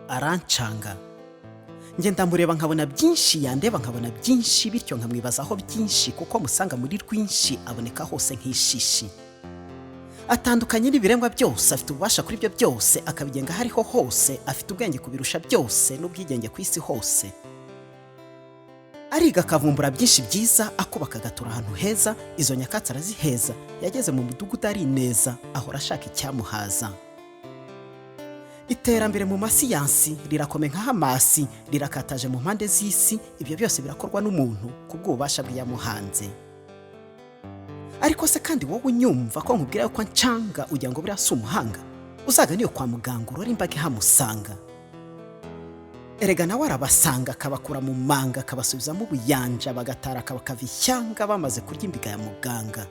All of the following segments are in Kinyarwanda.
arancanga. Nge ndamureba nkabona byinshi, yandeba nkabona byinshi, bityo nkamwibazaho byinshi kuko musanga muri rwinshi aboneka hose nk'ishishi. Atandukanye n'ibiremwa byose, afite ububasha kuri byo byose, akabigenga hariho hose, afite ubwenge kubirusha byose n'ubwigenge ku isi hose. Ariga akavumbura byinshi byiza, akubaka agatura ahantu heza, izo nyakatsi araziheza, yageze mu mudugudu ari neza, ahora ashaka icyamuhaza. Iterambere mu masiyansi rirakome nka Hamasi, rirakataje mu mpande z'isi, ibyo byose birakorwa n'umuntu kubw'ububasha bw'Iyamuhanze. Ariko se kandi wowe unyumva ko nkubwira yuko ncanga ugira ngo buriya si umuhanga, uzaga niyo kwa muganga urora imbaga ihamusanga. Erega nawe arabasanga akabakura mu manga, akabasubizamo ubuyanja, bagatara akabakava ishyanga bamaze kurya imbiga ya muganga.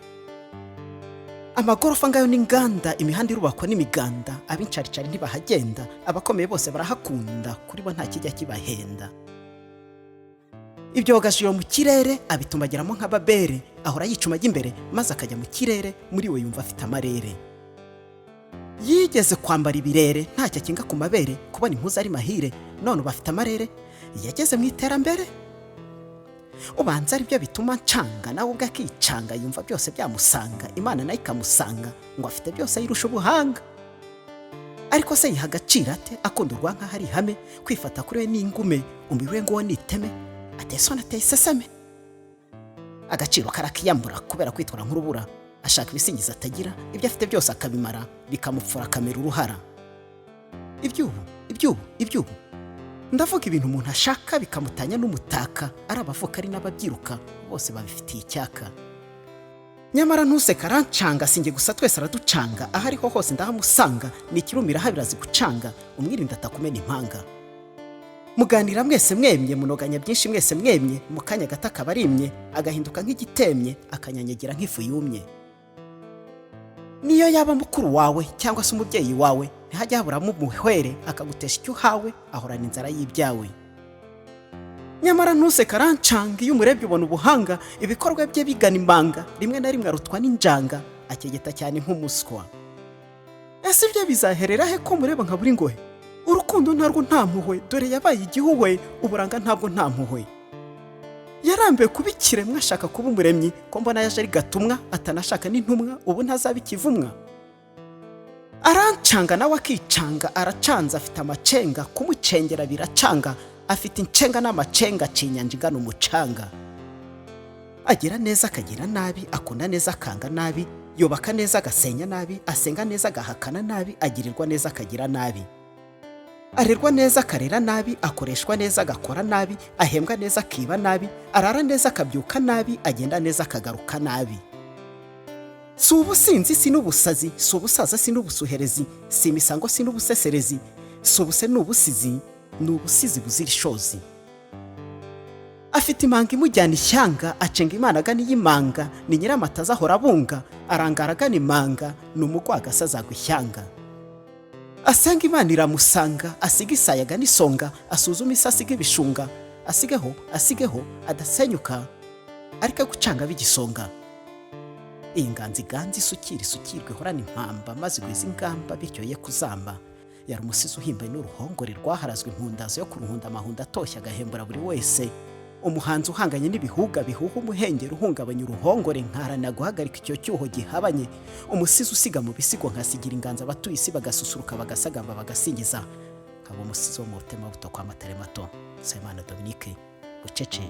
Amagorofa ngayo n'inganda, imihanda irubakwa n'imiganda, ab'incaricari ntibahagenda, abakomeye bose barahakunda, kuri bo nta kijya kibahenda. Ibyo gashiro mu kirere abitumagiramo nk'ababere, ahora yicuma ajya imbere maze akajya mu kirere, muri we yumva afite amarere. Yigeze kwambara ibirere ntacyo akinga ku mabere, kubona impuzu ari mahire, none bafite amarere, yageze mu iterambere. Ubanza ari byo bituma ncanga, nawe ubwo akicanga, yumva byose byamusanga, Imana nayo ikamusanga ngo afite byose yirusha ubuhanga. Ariko se yiha agaciro ate, akundurwa nk'aho ari ihame, kwifata kuri we n'ingume, umubiri we ngo niteme, atesona ateye iseseme. Agaciro karakiyambura kubera kwitwara nk'urubura, ashaka ibisingiza atagira, ibyo afite byose akabimara, bikamupfura akamera uruhara. Ibyubu ndavuga ibintu umuntu ashaka bikamutanya n'umutaka, ari abavuka ari n'ababyiruka, bose babifitiye icyaka. Nyamara ntuseka arancanga, singe gusa twese araducanga, aho ariho hose ndahamusanga, ni ikirumira habirazi gucanga, umwirinda atakumena impanga. Muganira mwese mwemye, munoganya byinshi mwese mwemye, mu kanya gato akabarimye, agahinduka nk'igitemye, akanyanyagira nk'ifu yumye. Niyo yaba mukuru wawe cyangwa se umubyeyi wawe, ntihajya haburamo umuhwere, akagutesha icyo uhawe, ahorana inzara y'ibyawe. Nyamara ntuseka arancanga, iyo umurebye ubona ubuhanga, ibikorwa bye bigana imanga, rimwe na rimwe arutwa n'injanga, akegeta cyane nk'umuswa. Ese ibyo bizaherera he ko mureba nka buri ngohe? Urukundo ntarwo nta mpuhwe, dore yabaye igihuhwe, uburanga ntabwo nta mpuhwe. Yarambiwe kuba ikiremwa ashaka kuba umuremyi, ko mbona yaje ari gatumwa, atanashaka n'intumwa, ubu ntazaba ikivumwa. Arancanga nawe akicanga, aracanza afite amacenga, kumucengera biracanga, afite incenga n'amacenga, acinyanja ingana umucanga. Agira neza akagira nabi, akunda neza akanga nabi, yubaka neza agasenya nabi, asenga neza agahakana nabi, agirirwa neza akagira nabi. Arerwa neza akarera nabi, akoreshwa neza agakora nabi, ahembwa neza akiba nabi, arara neza akabyuka nabi, agenda neza akagaruka nabi. Si ubusinzi si n'ubusazi, si ubusaza si n'ubusuherezi, si imisango si n'ubuseserezi, si ubuse n'ubusizi, ni ubusizi buzira ishozi. Afite imanga imujyana ishyanga, acenga Imana agana iy'imanga, ni nyiramataza ahora abunga, arangara agana imanga, ni umugwagasa azagwa ishyanga. Asenga Imana iramusanga, asiga isayaga n'isonga, asuzuma isi asiga ibishunga, asigeho adasenyuka, ariko gucanga bigisonga. Inganzi ganzi isukirwe horana impamba, maze igwiza ingamba bityo ye kuzamba. Yari umusizi uhimbaye n'uruhongore rwaharazwe impundazo yo kuruhunda amahunda atoshye agahembura buri wese. Umuhanzi uhanganye n'ibihuga bihuha umuhengeri uhungabanya uruhongore, nkarana guhagarika icyo cyuho gihabanye. Umusizi usiga mu bisigo nkasigira inganza abatuye isi bagasusuruka bagasagamba bagasingiza. Nkaba umusizi wo mu rutema buto kwa Matare mato. Nsabimana Dominique, Bucece.